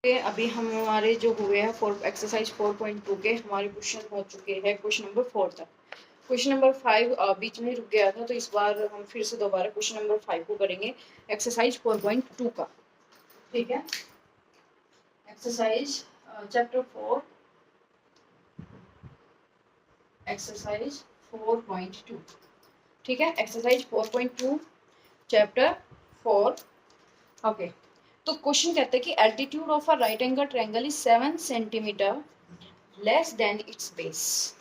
अभी हम हमारे जो हुए हैं एक्सरसाइज 4.2 के हमारे क्वेश्चन हो चुके हैं क्वेश्चन नंबर 4 तक। क्वेश्चन नंबर 5 बीच में रुक गया था, तो इस बार हम फिर से दोबारा क्वेश्चन नंबर 5 को करेंगे एक्सरसाइज 4.2 का। ठीक है, एक्सरसाइज चैप्टर 4 एक्सरसाइज 4.2। ठीक है, एक्सरसाइज 4.2 चैप्टर 4। ओके, तो क्वेश्चन कहते हैं कि altitude of a right angle triangle is 7 centimetre less than it's base.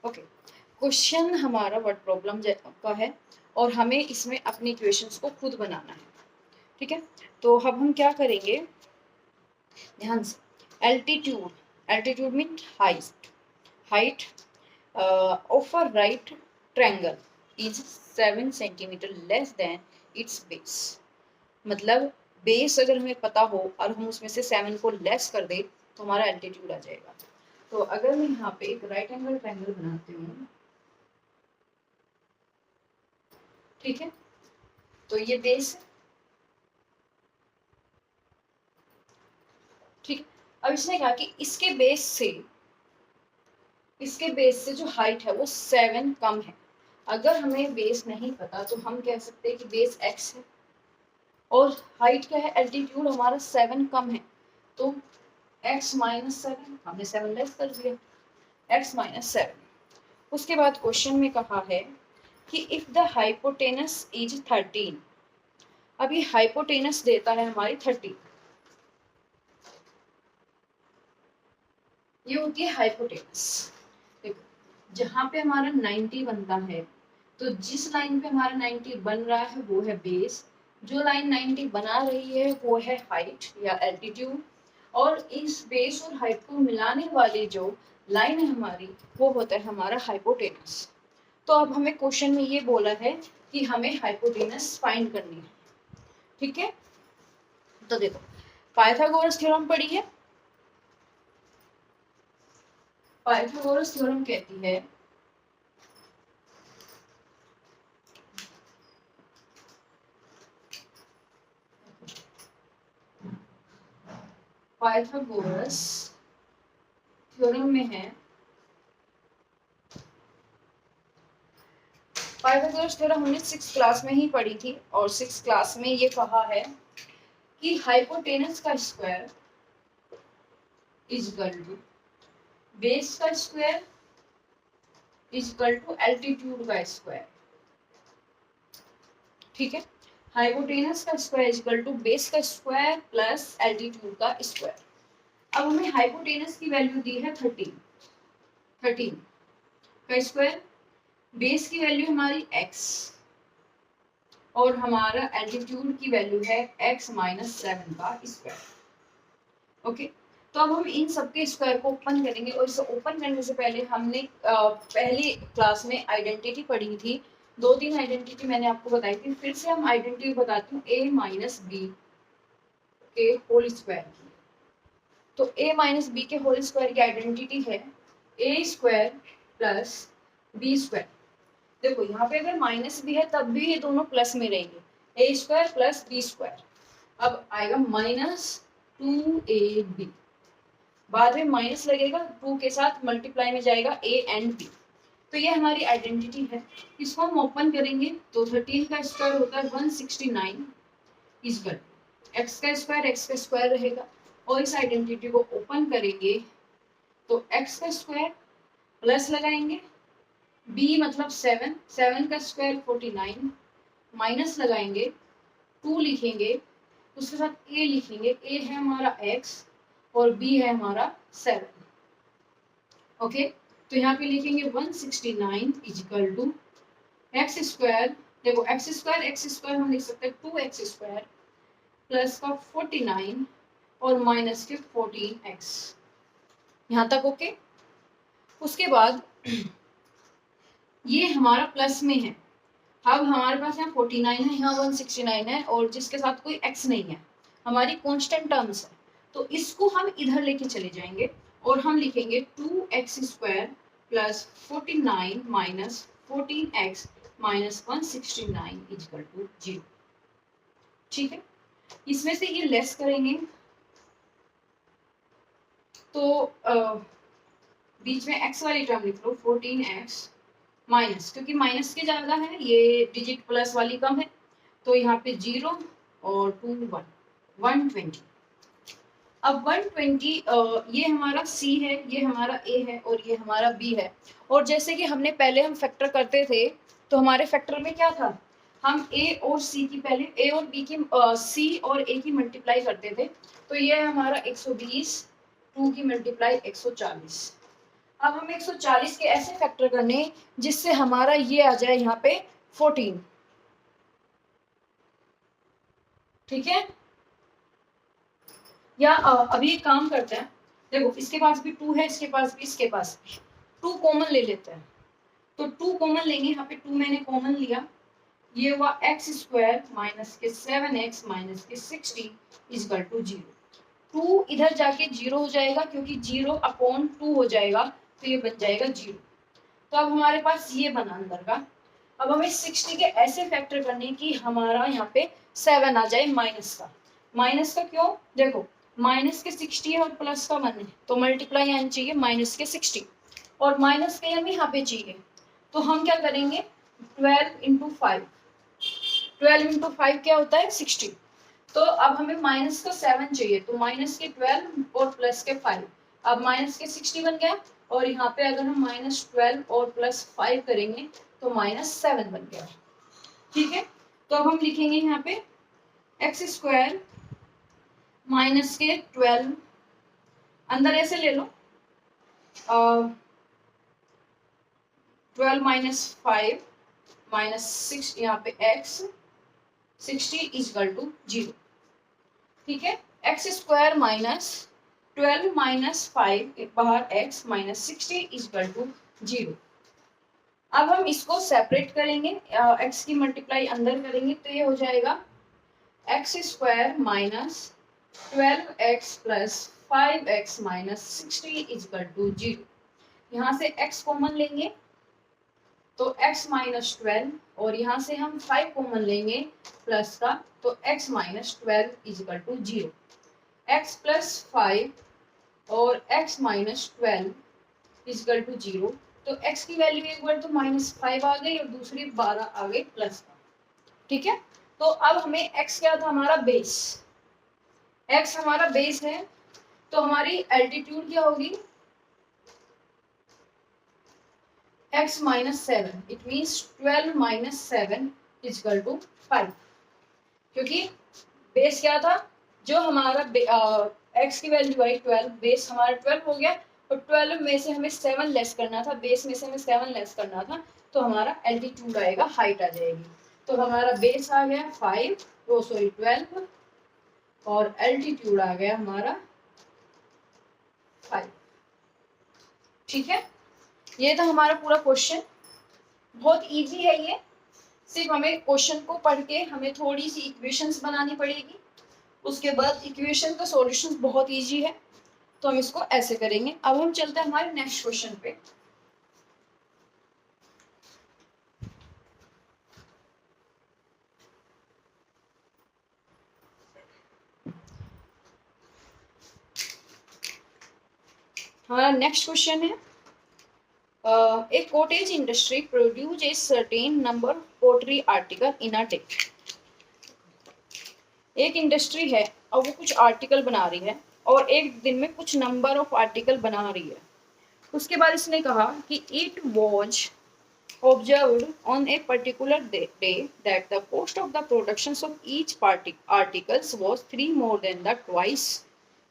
Okay, question हमारा वर्ड प्रॉब्लम का है और हमें इसमें अपनी इक्वेशंस को खुद बनाना है। ठीक है, तो अब हम क्या करेंगे, ध्यान से। Altitude, altitude mean height, height of a right triangle is 7 centimetre less than it's base. मतलब बेस अगर हमें पता हो और हम उसमें से 7 को लेस कर दे तो हमारा एल्टीट्यूड आ जाएगा। तो अगर मैं यहाँ पे एक राइट एंगल ट्रायंगल बनाती हूँ, ठीक है, तो ये बेस है। ठीक, अब इसने कहा कि इसके बेस से जो हाइट है वो 7 कम है। अगर हमें बेस नहीं पता तो हम कह सकते हैं कि बेस x है और हाइट क्या है, एल्टीट्यूड हमारा 7 कम है, तो x माइनस 7, हमने 7 लेस कर दिया, x माइनस 7। उसके बाद क्वेश्चन में कहा है कि इफ द हाइपोटेनस इज 13। अभी हाइपोटेनस देता है हमारी 13, ये होती है हाइपोटेनस। देखो, जहां पे हमारा 90 बनता है, तो जिस लाइन पे हमारा 90 बन रहा है वो है बेस, जो लाइन 90 बना रही है वो है हाइट या एल्टीट्यूड, और इस बेस और हाइट को मिलाने वाली जो लाइन है हमारी वो होता है हमारा हाइपोटेनस। तो अब हमें क्वेश्चन में ये बोला है कि हमें हाइपोटेनस फाइंड करनी है। ठीक है, तो देखो, पाइथागोरस थ्योरम पढ़ी है। पाइथागोरस थ्योरम कहती है पाइथागोरस थ्योरम में है, पाइथागोरस थ्योरम हमने 6th क्लास में ही पढ़ी थी और 6th क्लास में ये कहा है कि हाइपोटेनस का square is equal to base का square is equal to altitude का स्क्वायर। ठीक है, हाइपोटेनस का square is equal to base का स्क्वायर प्लस एल्टीट्यूड का स्क्वायर। अब हमें हाइपोटेनस की वैल्यू दी है 13 का स्क्वायर, बेस की वैल्यू हमारी x और हमारा एल्टीट्यूड की वैल्यू है x माइनस 7 का स्क्वायर। ओके, तो अब हम इन सबके स्क्वायर को ओपन करेंगे और इसे ओपन करने से पहले हमने पहली क्लास में आइडेंटिटी पढ़ी थी, 2-3 आइडेंटिटी मैंने आपको बताई थी। फिर से हम आइडेंटिटी बताती हूँ, a माइनस बी के होल स्क्वायर की। तो a माइनस बी के होल स्क्वायर की आइडेंटिटी है a square plus B square. देखो, यहाँ पे अगर माइनस भी है तब भी ये दोनों प्लस में रहेंगे, ए स्क्वायर प्लस बी स्क्वायर। अब आएगा -2ab, बाद में माइनस लगेगा, 2 के साथ मल्टीप्लाई में जाएगा a एंड b। तो ये हमारी आइडेंटिटी है। इसको हम ओपन करेंगे तो 13 का स्क्वायर होता है 169 इक्वल x का स्क्वायर रहेगा, और इस आइडेंटिटी को ओपन करेंगे तो x का स्क्वायर प्लस लगाएंगे, b मतलब 7 का स्क्वायर 49, माइनस लगाएंगे, 2 लिखेंगे, उसके साथ a लिखेंगे, a है हमारा x और b है हमारा 7। ओके, तो यहाँ पे लिखेंगे 169 इजिकल टू एक्स स्क्वायर। देखो, एक्स स्क्वायर हम लिख सकते हैं 2x स्क्वायर प्लस का 49 और माइनस के 14x। यहाँ तक ओके। उसके बाद ये हमारा प्लस में है, अब हमारे पास यहाँ 49 है, यहाँ 169 है और जिसके साथ कोई x नहीं है, हमारी कांस्टेंट टर्म्स है, तो इसको हम इधर लेके चले जाएंगे और हम लिखेंगे 2x square plus 49 minus 14x minus 169 equal to 0। ठीक है, इसमें से ये लेस करेंगे तो बीच में x वाली टर्म लिख लो 14x माइनस, क्योंकि माइनस के ज्यादा है, ये डिजिट प्लस वाली कम है, तो यहाँ पे 0 और 2 1 120। अब 120 ये हमारा C है, ये हमारा A है और ये हमारा B है। और जैसे कि हमने पहले हम फैक्टर करते थे, तो हमारे फैक्टर में क्या था, हम A और C की पहले A और B की C और A की मल्टीप्लाई करते थे, तो ये है हमारा 120, 2 की मल्टीप्लाई 140। अब हमें 140 के ऐसे फैक्टर करने जिससे हमारा ये आ जाए यहाँ पे 14। ठीक है, या अभी एक काम करते हैं, देखो इसके पास भी 2 है, इसके पास भी, इसके पास भी 2 कॉमन ले लेते हैं। तो 2 कॉमन लेंगे, यहाँ पे 2 मैंने कॉमन लिया, ये हुआ एक्स स्क्वायर माइनस के 7x माइनस के 60 इजकल टू 0। 2 इधर जाके 0 हो जाएगा, क्योंकि 0 अपॉन 2 हो जाएगा, तो ये बन जाएगा 0। तो अब हमारे पास ये बना अंदर का। अब हमें 60 के ऐसे फैक्टर करने की हमारा यहाँ पे 7 आ जाए माइनस का। माइनस का क्यों, देखो माइनस के 60 है और प्लस का 1 है, तो मल्टीप्लाई आनी चाहिए माइनस के 60, और माइनस के हमें यहाँ पे चाहिए, तो हम क्या करेंगे 12 इंटू 5, 12 इंटू 5 क्या होता है 60। तो अब हमें माइनस का 7 चाहिए, तो माइनस के 12 और प्लस के 5, अब माइनस के 60 बन गया, और यहाँ पे अगर हम माइनस 12 और प्लस 5 करेंगे तो माइनस 7 बन गया। ठीक है, तो अब हम लिखेंगे यहाँ पे एक्स स्क्वायर माइनस के 12, अंदर ऐसे ले लो 12 माइनस 5 माइनस 6, यहाँ पे एक्स 60 इजकल टू 0। ठीक है, एक्स स्क्वायर माइनस 12 माइनस 5 बाहर x माइनस 60 इजकल टू 0। अब हम इसको सेपरेट करेंगे, x की मल्टीप्लाई अंदर करेंगे, तो ये हो जाएगा X square minus 12x plus 5x minus 60 equal to 0। यहाँ से x कॉमन लेंगे तो x माइनस 12, और यहाँ से हम 5 कॉमन लेंगे प्लस का, तो x minus 12 equal to 0। x plus 5 और x माइनस 12 इजकल टू 0, तो x की वैल्यू एक बार तो माइनस 5 आ गई और दूसरी 12 आ गई प्लस का। ठीक है, तो अब हमें x क्या था, हमारा बेस, x हमारा बेस है, तो हमारी एल्टीट्यूड क्या होगी x minus 7, it means 12 minus 7 equal to 5, क्योंकि बेस क्या था, जो हमारा x की वैल्यू आई 12, बेस हमारा 12 हो गया, और 12 में से हमें 7 लेस करना था, बेस में से हमें 7 लेस करना था, तो हमारा एल्टीट्यूड आएगा, हाइट आ जाएगी। तो हमारा बेस आ गया 5, ओ सॉरी 12, और एल्टीट्यूड आ गया हमारा 5। ठीक है, ये था हमारा पूरा क्वेश्चन, बहुत इजी है ये, सिर्फ हमें क्वेश्चन को पढ़ के हमें थोड़ी सी इक्वेशंस बनानी पड़ेगी, उसके बाद इक्वेशन का सॉल्यूशन बहुत इजी है, तो हम इसको ऐसे करेंगे। अब हम चलते हैं हमारे नेक्स्ट क्वेश्चन पे। हमारा नेक्स्ट क्वेश्चन है a cottage industry produce a certain number of pottery article in a day। एक इंडस्ट्री है और वो कुछ आर्टिकल बना रही है, और एक दिन में कुछ नंबर ऑफ आर्टिकल बना रही है। उसके बाद इसने कहा कि it was observed on a particular day that the cost of the productions of each articles was 3 more than the twice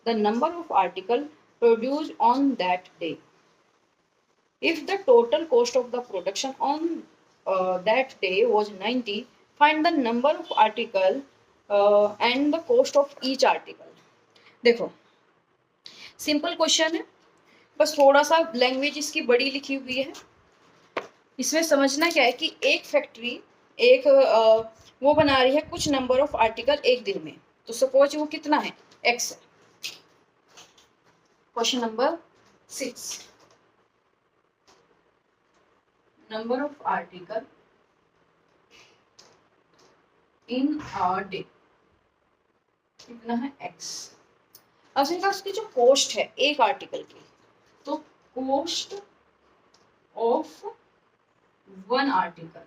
the number of article produced on that day. If the total cost of the production on that day was 90, find the number of article and the cost of each article। देखो simple question है, बस थोड़ा सा language इसकी बड़ी लिखी हुई है। इसमें समझना क्या है कि एक फैक्ट्री एक वो बना रही है कुछ नंबर ऑफ आर्टिकल एक दिन में, तो सपोज वो कितना है x है। Question number 6, number of article in a day कितना है x। अब इनका उसकी जो कॉस्ट है एक आर्टिकल की, तो कॉस्ट ऑफ वन आर्टिकल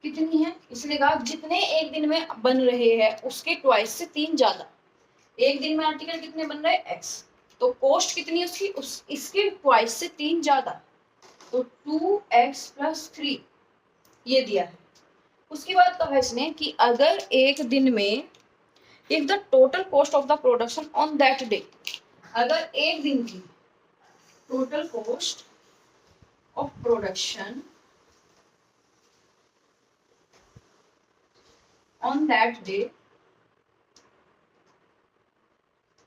कितनी है, इसने कहा जितने एक दिन में बन रहे हैं उसके ट्वाइस से 3 ज्यादा। एक दिन में आर्टिकल कितने बन रहे हैं x, तो कॉस्ट कितनी है उसकी, इसके ट्वाइस से 3 ज्यादा, तो 2x + 3 ये दिया है। उसके बाद कहा इसने कि अगर एक दिन में if the total cost of the production on that day, अगर एक दिन की total cost of production on that day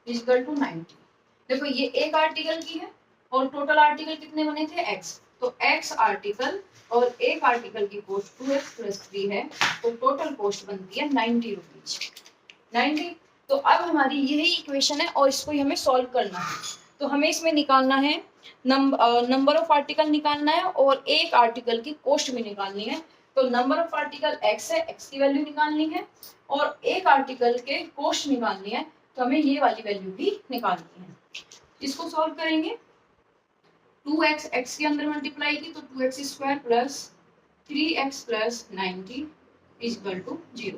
equal to 90। देखो ये एक आर्टिकल की है और टोटल आर्टिकल कितने बने थे x, तो x आर्टिकल और एक आर्टिकल की कॉस्ट 2x + 3 है, तो टोटल कॉस्ट बनती है 90 रुपीज। 90, तो अब हमारी यही इक्वेशन है और इसको ही हमें सॉल्व करना है। तो हमें इसमें निकालना है नंबर ऑफ आर्टिकल निकालना है और एक आर्टिकल की कॉस्ट भी निकालनी है। तो नंबर ऑफ आर्टिकल x है, x की वैल्यू निकालनी है और एक आर्टिकल के कॉस्ट निकालनी है, तो हमें ये वाली वैल्यू भी निकालनी है। इसको सॉल्व करेंगे, 2x x के अंदर मल्टीप्लाई की तो 2x² + 3x + 90 = 0।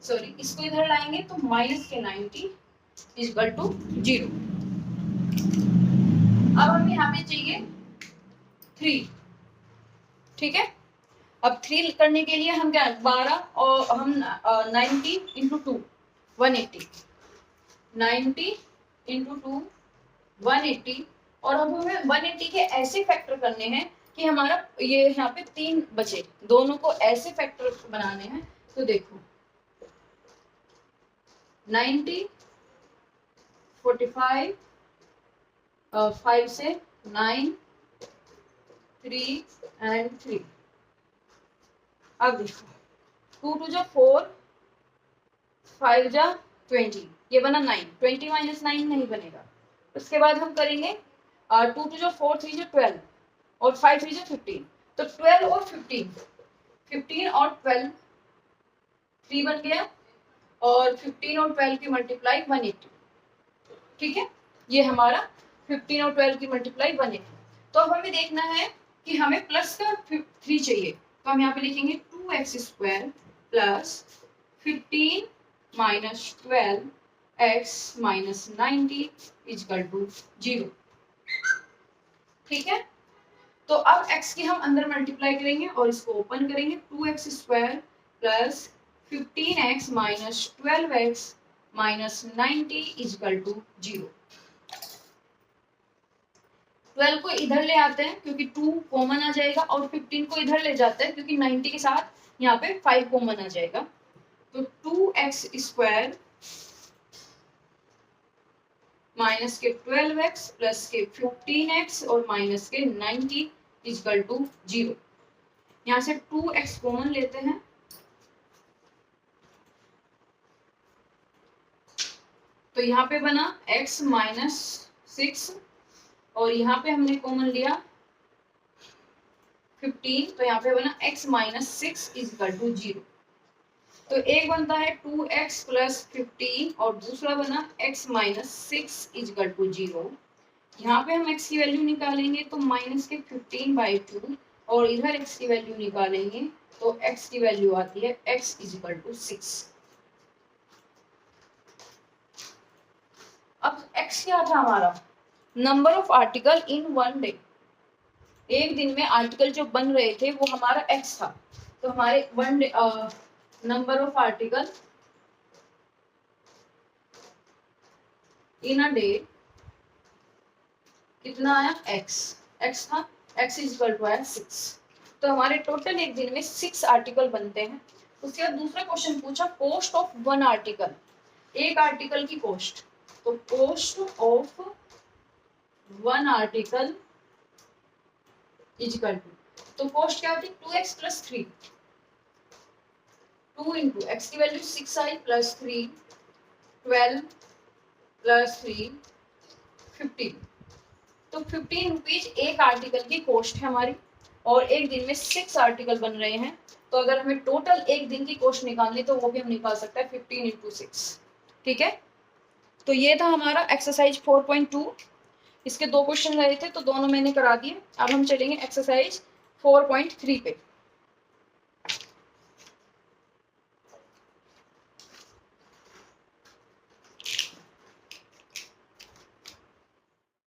सॉरी, इसको इधर लाएंगे तो -90 = 0। अब हमें यहाँ पे चाहिए 3, ठीक है। अब 3 करने के लिए हम क्या 12 और हम 90 × 2 180, 90 × 2 180, और अब हमें 180 के ऐसे फैक्टर करने हैं कि हमारा ये यहाँ पे 3 बचे, दोनों को ऐसे फैक्टर बनाने हैं। तो देखो 90 45 5 से 9 3 and 3। अब देखो 2 × 2 = 4 5 × 20, ये बना 9, 20 - 9 नहीं बनेगा। उसके बाद हम करेंगे 2 × 2 = 4 3 × 12 और 5 3 × 15, तो 12 और 15 और 12 3 बन गया और 15 और 12 की मल्टीप्लाई 180, ठीक है। ये हमारा 15 और 12 की मल्टीप्लाई 180। तो अब हमें देखना है कि हमें प्लस का 3 चाहिए, तो हम यहाँ पे लिखेंगे 2x² + 15 - 12x - 90 = 0, ठीक है। तो अब x की हम अंदर मल्टीप्लाई करेंगे और इसको ओपन करेंगे, 2x² + 15x - 12x - 90 = 0। 12 को इधर ले आते हैं क्योंकि 2 कॉमन आ जाएगा और 15 को इधर ले जाते हैं क्योंकि 90 के साथ यहाँ पे 5 कॉमन आ जाएगा। तो 2x² माइनस के 12x प्लस के 15x और माइनस के 90 = 0। यहाँ से 2x कॉमन लेते हैं, तो यहाँ पे बना x - 6 और यहाँ पे हमने कॉमन लिया 15, तो यहाँ पे बना x - 6 = 0। तो एक बनता है 2x + 15 और दूसरा बना x - 6 = 0। यहाँ पे हम x की वैल्यू निकालेंगे तो -15/2 और इधर x की वैल्यू निकालेंगे तो x की वैल्यू आती है x = 6। अब x क्या था हमारा, number of article in 1 day, एक दिन में आर्टिकल जो बन रहे थे वो हमारा x था। तो हमारे 1 day number of article in a day कितना आया x था, x = 6। तो हमारे टोटल एक दिन में 6 आर्टिकल बनते हैं। उसके बाद दूसरा क्वेश्चन पूछा कॉस्ट ऑफ 1 आर्टिकल, एक आर्टिकल की कॉस्ट, तो कॉस्ट ऑफ 1 आर्टिकल = तो कॉस्ट क्या होती है 2x + 3, 2 × x की वैल्यू 6 आई + 3 12 + 3 15, तो 15 रुपीज एक आर्टिकल की कॉस्ट है हमारी और एक दिन में 6 आर्टिकल बन रहे हैं। तो अगर हमें टोटल एक दिन की कॉस्ट निकालनी तो वो भी हम निकाल सकते हैं 15 × 6, ठीक है। तो ये था हमारा एक्सरसाइज 4.2। इसके 2 क्वेश्चन रहे थे तो दोनों मैंने करा दिए। अब हम चलेंगे एक्सरसाइज 4.3 पे।